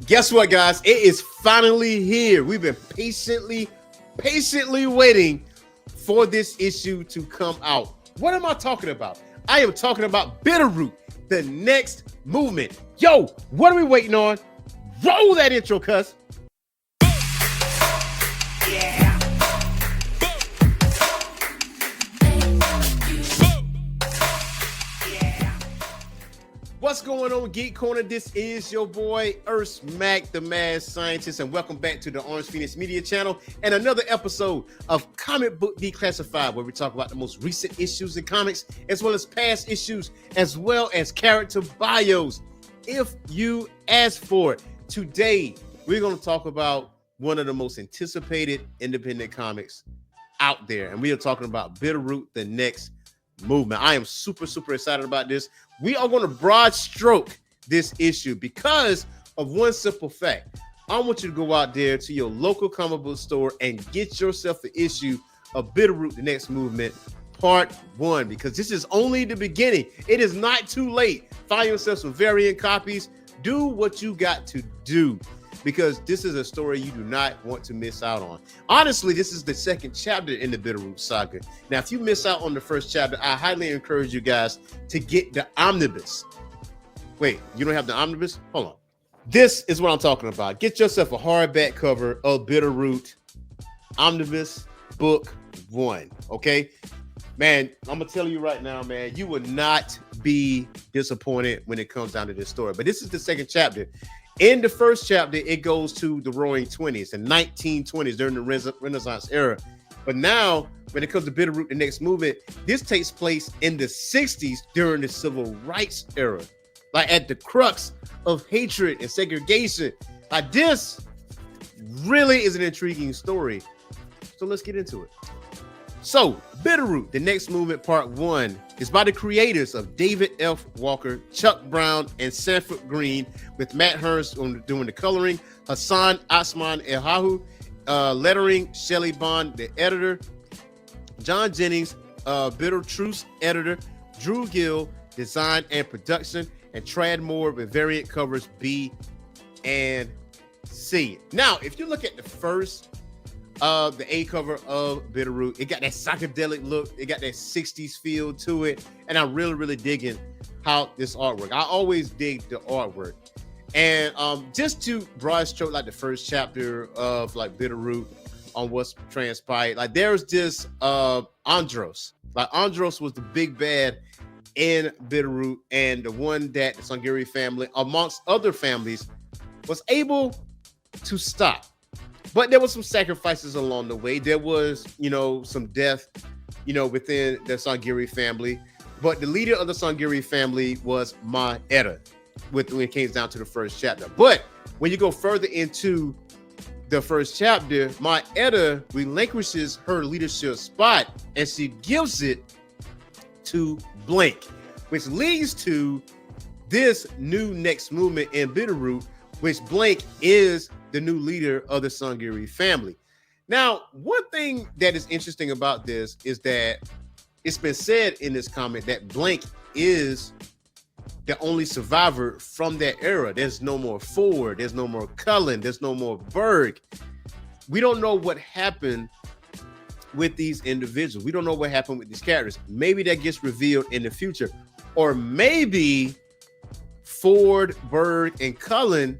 Guess what, guys? It is finally here. We've been patiently waiting for this issue to come out. What am I talking about? I am talking about Bitterroot, the next movement. Yo, what are we waiting on? Roll that intro, cuz. What's going on, Geek Corner? This is your boy, Earth Mac, the Mad Scientist, and welcome back to the Orange Phoenix Media Channel and another episode of Comic Book Declassified, where we talk about the most recent issues in comics, as well as past issues, as well as character bios, if you ask for it. Today, we're going to talk about one of the most anticipated independent comics out there, and we are talking about Bitterroot, the next movement. I am super excited about this. We are going to broad stroke this issue because of one simple fact. I want you to go out there to your local comic book store and get yourself an issue of Bitterroot, the next movement, part 1, because this is only the beginning. It is not too late. Find yourself some variant copies. Do what you got to do, because this is a story you do not want to miss out on. Honestly, this is the second chapter in the Bitterroot saga. Now, if you miss out on the first chapter, I highly encourage you guys to get the omnibus. Wait, you don't have the omnibus? Hold on. This is what I'm talking about. Get yourself a hardback cover of Bitterroot Omnibus Book 1, okay? Man, I'm going to tell you right now, man, you will not be disappointed when it comes down to this story. But this is the second chapter. In the first chapter, it goes to the Roaring 20s, the 1920s, during the Renaissance era. But now, when it comes to Bitterroot, the next movement, this takes place in the 60s during the Civil Rights era, like at the crux of hatred and segregation. Like, this really is an intriguing story. So let's get into it. So, Bitterroot, the next movement, part 1, is by the creators of David F. Walker, Chuck Brown, and Sanford Green, with Matt Hearns doing the coloring, Hassan Asman Ehahu, lettering, Shelley Bond, the editor, John Jennings, Bitterroot's editor, Drew Gill, design and production, and Trad Moore with variant covers B and C. Now, if you look at the first the A cover of Bitterroot, it got that psychedelic look, it got that 60s feel to it, and I'm really digging how this artwork. I always dig the artwork. And just to broad stroke like the first chapter of like Bitterroot on what's transpired, like there's this Andros. Like Andros was the big bad in Bitterroot, and the one that the Sangiri family, amongst other families, was able to stop. But there was some sacrifices along the way. There was, some death, within the Sangiri family. But the leader of the Sangiri family was Maeda, when it came down to the first chapter. But when you go further into the first chapter, Maeda relinquishes her leadership spot and she gives it to Blank, which leads to this new next movement in Bitterroot, which Blank is the new leader of the Sangiri family. Now, one thing that is interesting about this is that it's been said in this comic that Blank is the only survivor from that era. There's no more Ford, there's no more Cullen, there's no more Berg. We don't know what happened with these individuals. We don't know what happened with these characters. Maybe that gets revealed in the future. Or maybe Ford, Berg, and Cullen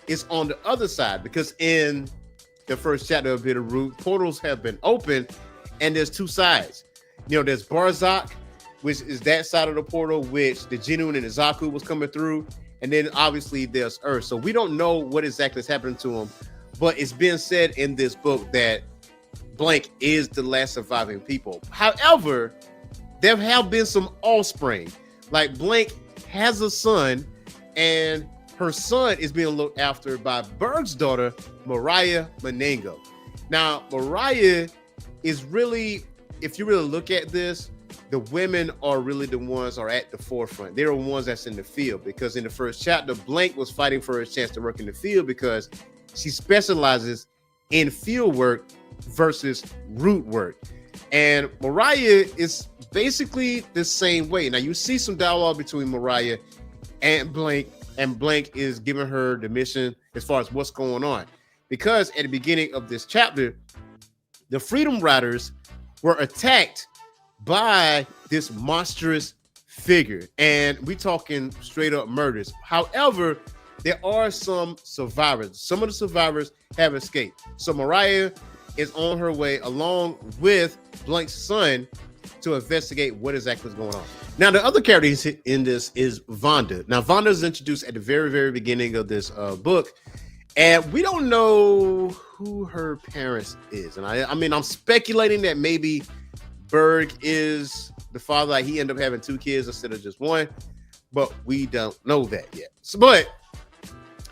is on the other side, because in the first chapter of Bitterroot, portals have been opened and there's two sides. There's Barzak, which is that side of the portal, which the Genuine and the Zaku was coming through. And then obviously there's Earth. So we don't know what exactly is happening to him, but it's been said in this book that Blank is the last surviving people. However, there have been some offspring. Like Blank has a son, and her son is being looked after by Berg's daughter, Mariah Menengo. Now, Mariah is really, if you really look at this, the women are really the ones are at the forefront. They're the ones that's in the field, because in the first chapter, Blank was fighting for a chance to work in the field because she specializes in field work versus root work. And Mariah is basically the same way. Now, you see some dialogue between Mariah and Blank and Blank is giving her the mission as far as what's going on. Because at the beginning of this chapter, the Freedom Riders were attacked by this monstrous figure, and we talking straight up murders. However, there are some survivors. Some of the survivors have escaped. So Mariah is on her way along with Blank's son to investigate what exactly is going on. Now, the other character in this is Vonda. Now, Vonda is introduced at the very, very beginning of this book, and we don't know who her parents is. And I mean, I'm speculating that maybe Berg is the father. Like, he ended up having 2 kids instead of just 1, but we don't know that yet. So, but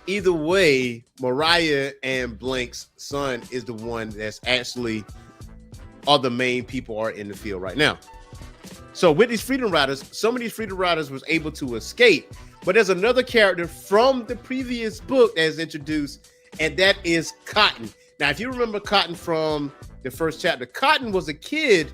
either way, Mariah and Blank's son is the one that's actually all the main people are in the field right now. So with these Freedom Riders, some of these Freedom Riders was able to escape, but there's another character from the previous book that is introduced, and that is Cotton. Now, if you remember Cotton from the first chapter, Cotton was a kid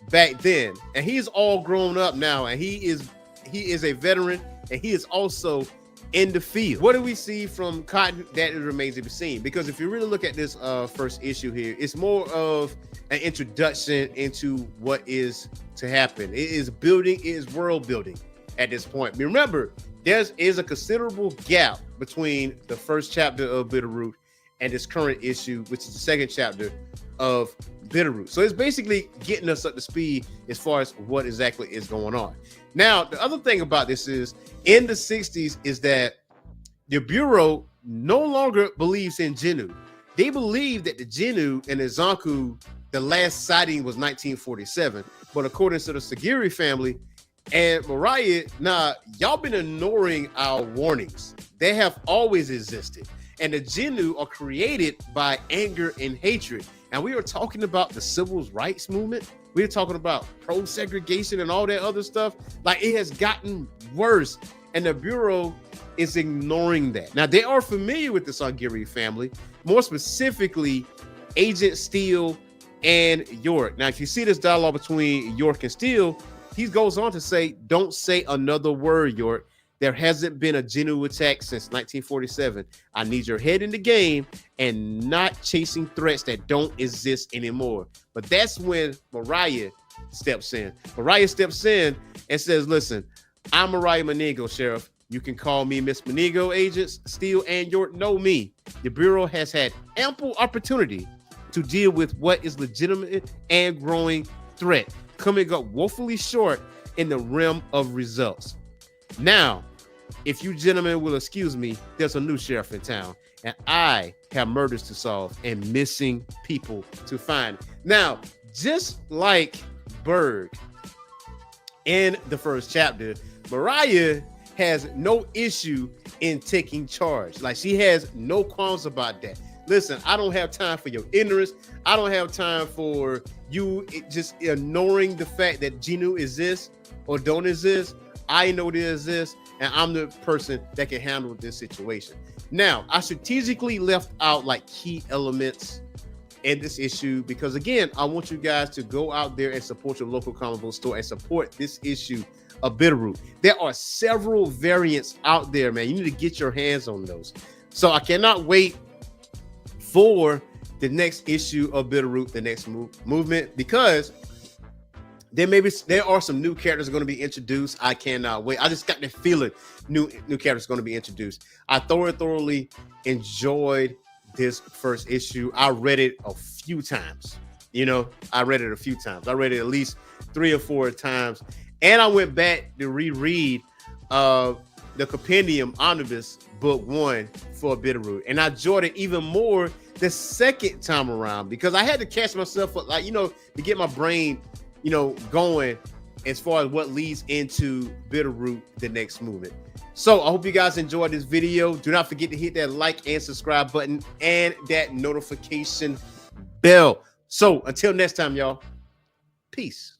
back then, and he's all grown up now, and he is a veteran, and he is also in the field. What do we see from Cotton? That remains to be seen, because if you really look at this first issue here, it's more of an introduction into what is to happen. It is world building at this point. Remember, there is a considerable gap between the first chapter of Bitterroot and this current issue, which is the second chapter of Bitterroot. So it's basically getting us up to speed as far as what exactly is going on. Now, the other thing about this is, in the 60s, is that the Bureau no longer believes in Genu. They believe that the Genu and the Zanku, the last sighting was 1947. But according to the Sagiri family and Mariah, nah, y'all been ignoring our warnings. They have always existed. And the Genu are created by anger and hatred. And we are talking about the civil rights movement. We're talking about pro-segregation and all that other stuff. Like, it has gotten worse, and the Bureau is ignoring that. Now, they are familiar with the Sagiri family, more specifically Agent Steele and York. Now, if you see this dialogue between York and Steele, he goes on to say, "Don't say another word, York. There hasn't been a Genu attack since 1947. I need your head in the game and not chasing threats that don't exist anymore." But that's when Mariah steps in. Mariah steps in and says, "Listen, I'm Mariah Monego, Sheriff. You can call me Miss Monego. Agents Steele and York know me. The Bureau has had ample opportunity to deal with what is legitimate and growing threat, coming up woefully short in the realm of results. Now, if you gentlemen will excuse me, there's a new sheriff in town, and I have murders to solve and missing people to find." Now, just like Berg in the first chapter, Mariah has no issue in taking charge. Like, she has no qualms about that. Listen, I don't have time for your ignorance. I don't have time for you just ignoring the fact that Genu exists or don't exist. I know they exist, and I'm the person that can handle this situation. Now, I strategically left out like key elements in this issue because, again, I want you guys to go out there and support your local comic book store and support this issue of Bitterroot. There are several variants out there, man. You need to get your hands on those. So I cannot wait for the next issue of Bitterroot, the next movement, because there are some new characters going to be introduced. I cannot wait. I just got the feeling new characters going to be introduced. I thoroughly enjoyed this first issue. I read it a few times. I read it a few times. I read it at least 3 or 4 times, and I went back to reread the Compendium Omnibus Book 1 for Bitterroot, and I enjoyed it even more the second time around because I had to catch myself up, to get my brain, going as far as what leads into Bitterroot, the next movement. So I hope you guys enjoyed this video. Do not forget to hit that like and subscribe button and that notification bell. So until next time, y'all, peace.